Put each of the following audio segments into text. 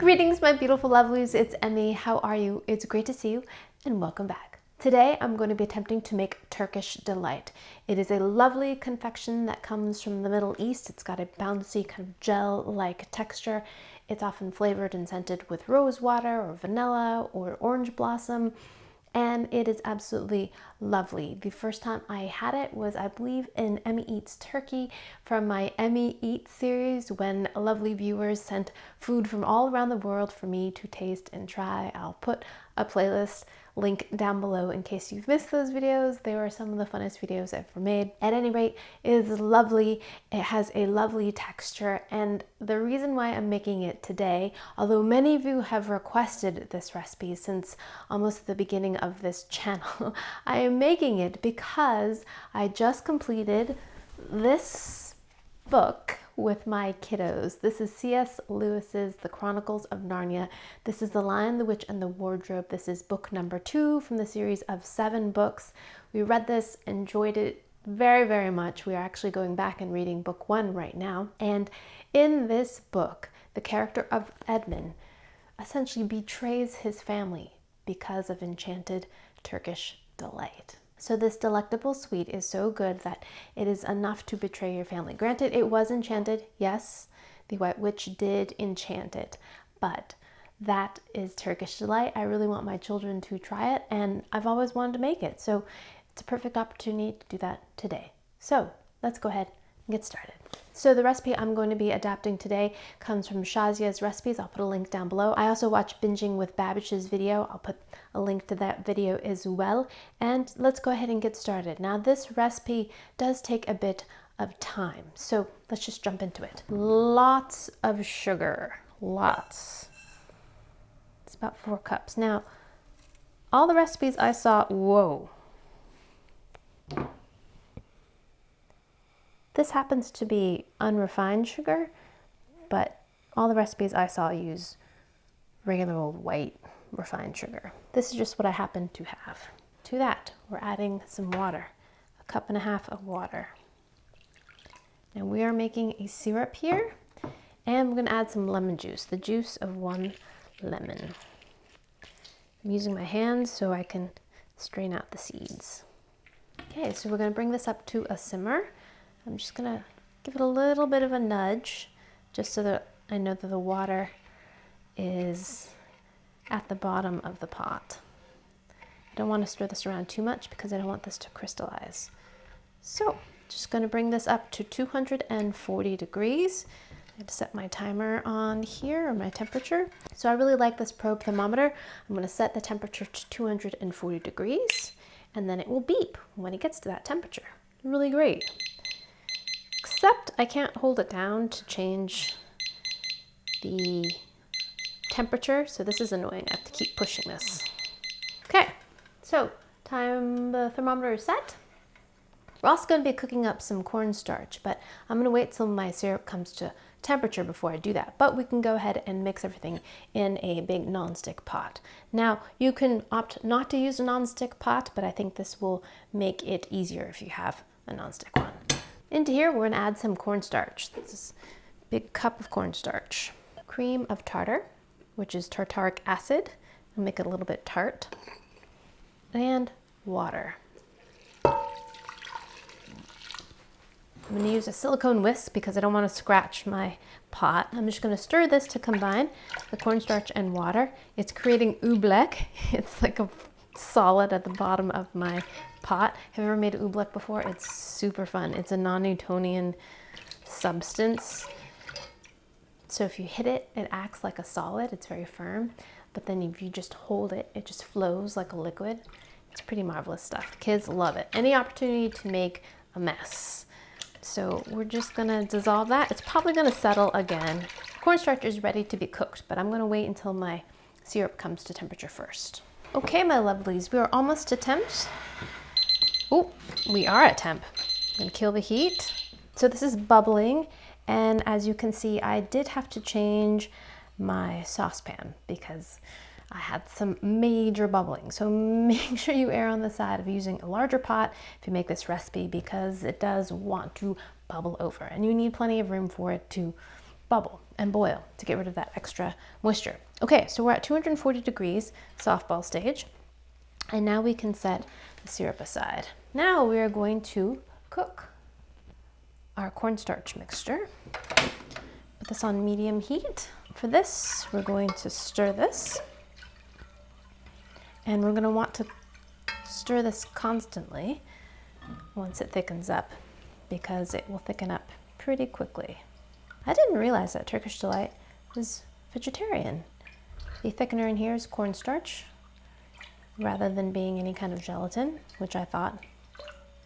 Greetings, my beautiful lovelies. It's Emmy. How are you? It's great to see you and welcome back. Today I'm going to be attempting to make Turkish delight. It is a lovely confection that comes from the Middle East. It's got a bouncy kind of gel-like texture. It's often flavored and scented with rose water or vanilla or orange blossom, and it is absolutely lovely. The first time I had it was, I believe, in Emmy Eats Turkey from my Emmy Eats series, when lovely viewers sent food from all around the world for me to taste and try. I'll put a playlist link down below in case you've missed those videos. They were some of the funnest videos I've ever made. At any rate, it is lovely. It has a lovely texture, and the reason why I'm making it today, although many of you have requested this recipe since almost the beginning of this channel, I am making it because I just completed this book with my kiddos. This is C.S. Lewis's The Chronicles of Narnia. This is The Lion, the Witch, and the Wardrobe. This is book number 2 from the series of 7 books. We read this, enjoyed it very, very much. We are actually going back and reading book 1 right now. And in this book, the character of Edmund essentially betrays his family because of enchanted Turkish delight. So this delectable sweet is so good that it is enough to betray your family. Granted, it was enchanted. Yes, the White Witch did enchant it, but that is Turkish delight. I really want my children to try it, and I've always wanted to make it. So it's a perfect opportunity to do that today. So let's go ahead and get started. So the recipe I'm going to be adapting today comes from Shazia's recipes. I'll put a link down below. I also watched Binging with Babish's video. I'll put a link to that video as well. And let's go ahead and get started. Now this recipe does take a bit of time, so let's just jump into it. Lots of sugar, lots. It's about 4 cups. Now, all the recipes I saw, whoa. This happens to be unrefined sugar, but all the recipes I saw use regular old white refined sugar. This is just what I happen to have. To that, we're adding some water, 1.5 cups of water. And we are making a syrup here, and we're gonna add some lemon juice, the juice of 1 lemon. I'm using my hands so I can strain out the seeds. Okay, so we're gonna bring this up to a simmer. I'm just gonna give it a little bit of a nudge, just so that I know that the water is at the bottom of the pot. I don't want to stir this around too much because I don't want this to crystallize. So, just gonna bring this up to 240 degrees. I have to set my timer on here, or my temperature. So I really like this probe thermometer. I'm gonna set the temperature to 240 degrees, and then it will beep when it gets to that temperature. Really great. Except I can't hold it down to change the temperature, so this is annoying. I have to keep pushing this. Okay, so the thermometer is set. We're also going to be cooking up some cornstarch, but I'm going to wait till my syrup comes to temperature before I do that. But we can go ahead and mix everything in a big nonstick pot. Now, you can opt not to use a nonstick pot, but I think this will make it easier if you have a nonstick one. Into here, we're gonna add some cornstarch. This is a big cup of cornstarch. Cream of tartar, which is tartaric acid. I'll make it a little bit tart. And water. I'm gonna use a silicone whisk because I don't wanna scratch my pot. I'm just gonna stir this to combine the cornstarch and water. It's creating oobleck. It's like a solid at the bottom of my pot. Have you ever made oobleck before? It's super fun. It's a non-Newtonian substance. So if you hit it, it acts like a solid. It's very firm. But then if you just hold it, it just flows like a liquid. It's pretty marvelous stuff. Kids love it. Any opportunity to make a mess. So we're just gonna dissolve that. It's probably gonna settle again. Cornstarch is ready to be cooked, but I'm gonna wait until my syrup comes to temperature first. Okay, my lovelies, we are almost to temp. Oh, we are at temp. I'm gonna kill the heat. So this is bubbling, and as you can see, I did have to change my saucepan because I had some major bubbling. So make sure you err on the side of using a larger pot if you make this recipe, because it does want to bubble over, and you need plenty of room for it to bubble and boil to get rid of that extra moisture. Okay, so we're at 240 degrees, softball stage, and now we can set the syrup aside. Now we are going to cook our cornstarch mixture. Put this on medium heat. For this, we're going to stir this, and we're going to want to stir this constantly once it thickens up, because it will thicken up pretty quickly. I didn't realize that Turkish Delight was vegetarian. The thickener in here is cornstarch rather than being any kind of gelatin, which I thought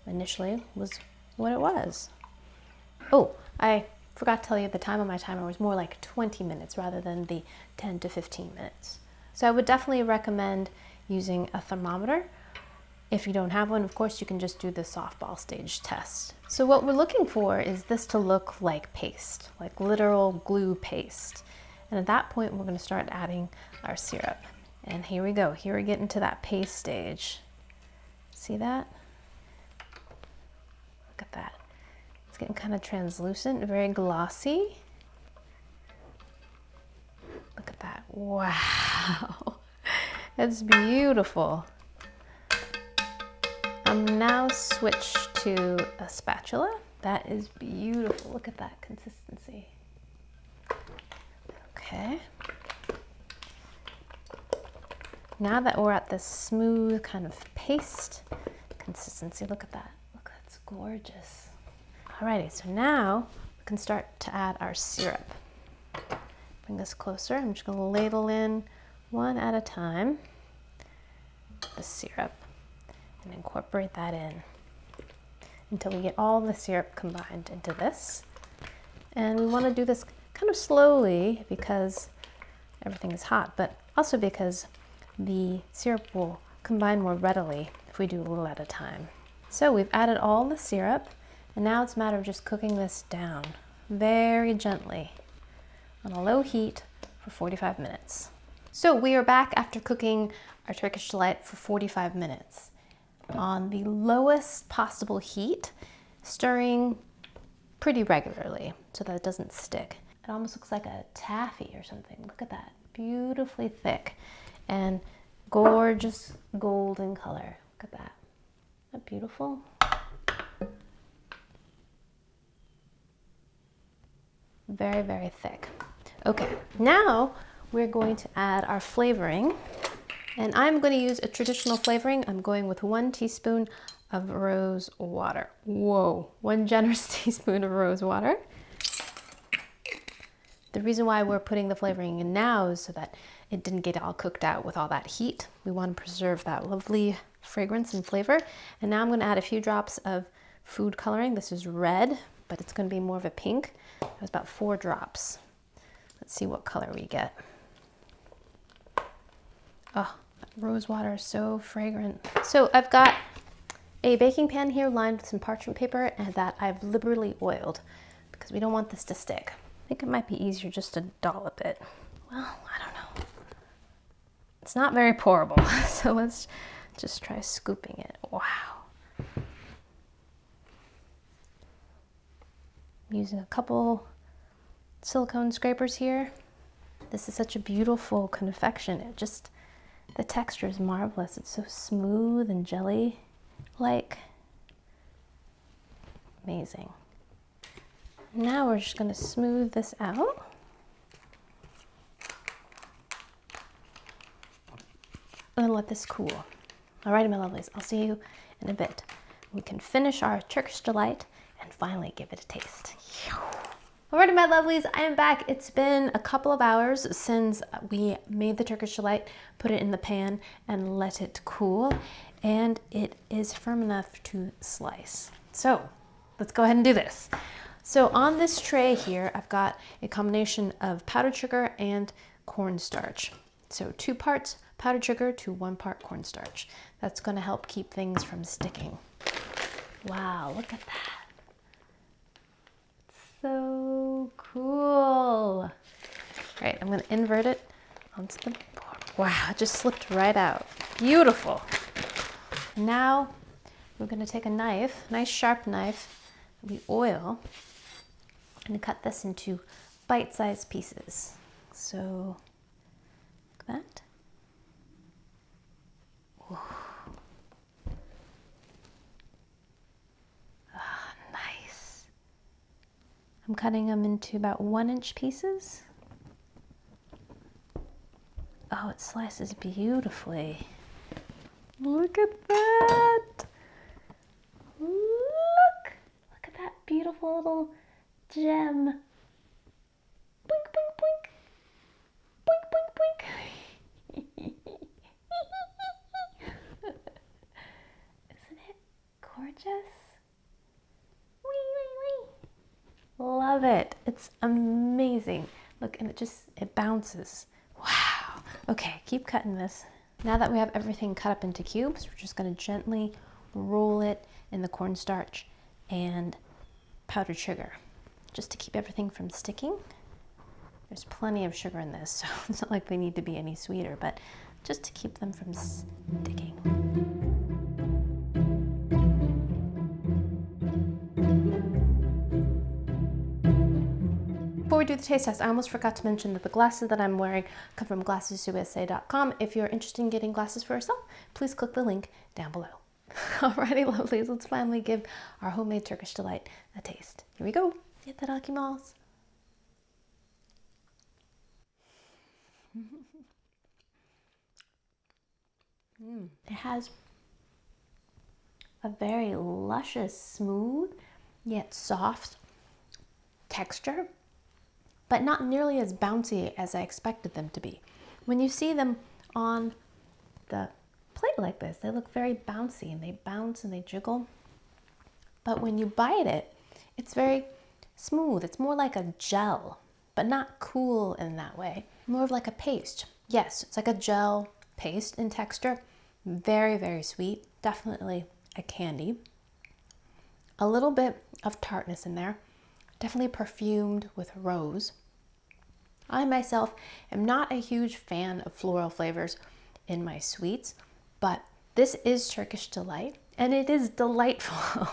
initially was what it was. Oh, I forgot to tell you the time on my timer was more like 20 minutes rather than the 10 to 15 minutes. So I would definitely recommend using a thermometer. If you don't have one, of course, you can just do the softball stage test. So what we're looking for is this to look like paste, like literal glue paste. And at that point, we're going to start adding our syrup. And here we go. Here we get into that paste stage. See that? Look at that. It's getting kind of translucent, very glossy. Look at that. Wow. That's beautiful. I'm now switched to a spatula. That is beautiful. Look at that consistency. Okay. Now that we're at this smooth kind of paste consistency, look at that. Look, that's gorgeous. Alrighty, so now we can start to add our syrup. Bring this closer. I'm just going to ladle in one at a time the syrup and incorporate that in until we get all the syrup combined into this. And we want to do this kind of slowly because everything is hot, but also because the syrup will combine more readily if we do a little at a time. So we've added all the syrup, and now it's a matter of just cooking this down very gently on a low heat for 45 minutes. So we are back after cooking our Turkish Delight for 45 minutes on the lowest possible heat, stirring pretty regularly so that it doesn't stick. It almost looks like a taffy or something. Look at that, beautifully thick and gorgeous golden color. Look at that. Isn't that beautiful? Very, very thick. Okay, now we're going to add our flavoring, and I'm going to use a traditional flavoring. I'm going with 1 teaspoon of rose water. Whoa, 1 generous teaspoon of rose water. The reason why we're putting the flavoring in now is so that it didn't get all cooked out with all that heat. We want to preserve that lovely fragrance and flavor. And now I'm going to add a few drops of food coloring. This is red, but it's going to be more of a pink. There's about 4 drops. Let's see what color we get. Oh, that rose water is so fragrant. So I've got a baking pan here lined with some parchment paper and that I've liberally oiled because we don't want this to stick. I think it might be easier just to dollop it. Well, I don't know. It's not very pourable, so let's just try scooping it. Wow. I'm using a couple silicone scrapers here. This is such a beautiful confection. It just, the texture is marvelous. It's so smooth and jelly-like. Amazing. Now we're just going to smooth this out. And let this cool. Alrighty, my lovelies, I'll see you in a bit. We can finish our Turkish Delight and finally give it a taste. Alrighty, my lovelies, I am back. It's been a couple of hours since we made the Turkish Delight, put it in the pan and let it cool, and it is firm enough to slice. So let's go ahead and do this. So on this tray here, I've got a combination of powdered sugar and cornstarch. So 2 parts powdered sugar to 1 part cornstarch. That's going to help keep things from sticking. Wow, look at that. So cool. All right, I'm going to invert it onto the board. Wow, it just slipped right out. Beautiful. Now we're going to take a knife, a nice sharp knife that we oil, and cut this into bite-sized pieces. So, like that. Ooh. Ah, nice. I'm cutting them into about 1-inch pieces. Oh, it slices beautifully. Look at that. Look at that beautiful little gem. Boink, boink, boink. Boink, boink, boink. Isn't it gorgeous? Wee, wee, wee. Love it. It's amazing. Look, and it bounces. Wow. Okay, keep cutting this. Now that we have everything cut up into cubes, we're just going to gently roll it in the cornstarch and powdered sugar, just to keep everything from sticking. There's plenty of sugar in this, so it's not like they need to be any sweeter, but just to keep them from sticking. Before we do the taste test, I almost forgot to mention that the glasses that I'm wearing come from glassesusa.com. If you're interested in getting glasses for yourself, please click the link down below. Alrighty, lovelies, let's finally give our homemade Turkish delight a taste. Here we go. Itadakimasu. It has a very luscious, smooth, yet soft texture, but not nearly as bouncy as I expected them to be. When you see them on the plate like this, they look very bouncy and they bounce and they jiggle. But when you bite it, it's very smooth. It's more like a gel, but not cool in that way. More of like a paste. Yes, it's like a gel paste in texture. Very, very sweet. Definitely a candy. A little bit of tartness in there. Definitely perfumed with rose. I myself am not a huge fan of floral flavors in my sweets, but this is Turkish delight and it is delightful.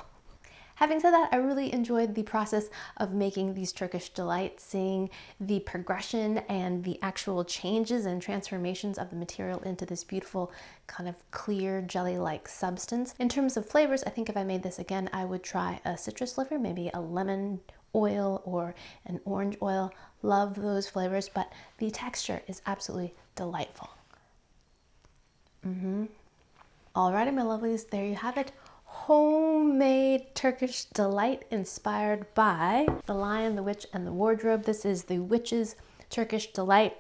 Having said that, I really enjoyed the process of making these Turkish delights, seeing the progression and the actual changes and transformations of the material into this beautiful kind of clear jelly-like substance. In terms of flavors, I think if I made this again, I would try a citrus flavor, maybe a lemon oil or an orange oil. Love those flavors, but the texture is absolutely delightful. Alrighty, my lovelies, there you have it. Homemade Turkish delight inspired by The Lion, the Witch, and the Wardrobe. This is the Witch's Turkish delight.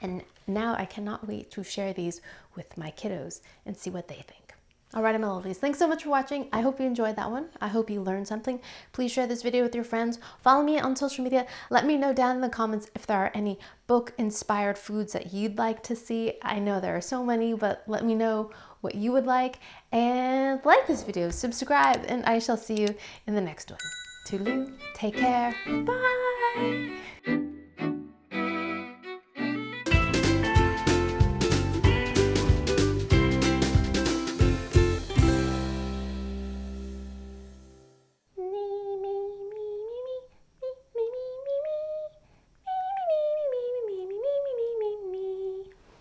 And now I cannot wait to share these with my kiddos and see what they think. Alrighty, my lovelies, thanks so much for watching. I hope you enjoyed that one. I hope you learned something. Please share this video with your friends. Follow me on social media. Let me know down in the comments if there are any book-inspired foods that you'd like to see. I know there are so many, but let me know what you would like. And like this video, subscribe, and I shall see you in the next one. Toodaloo, take care, bye!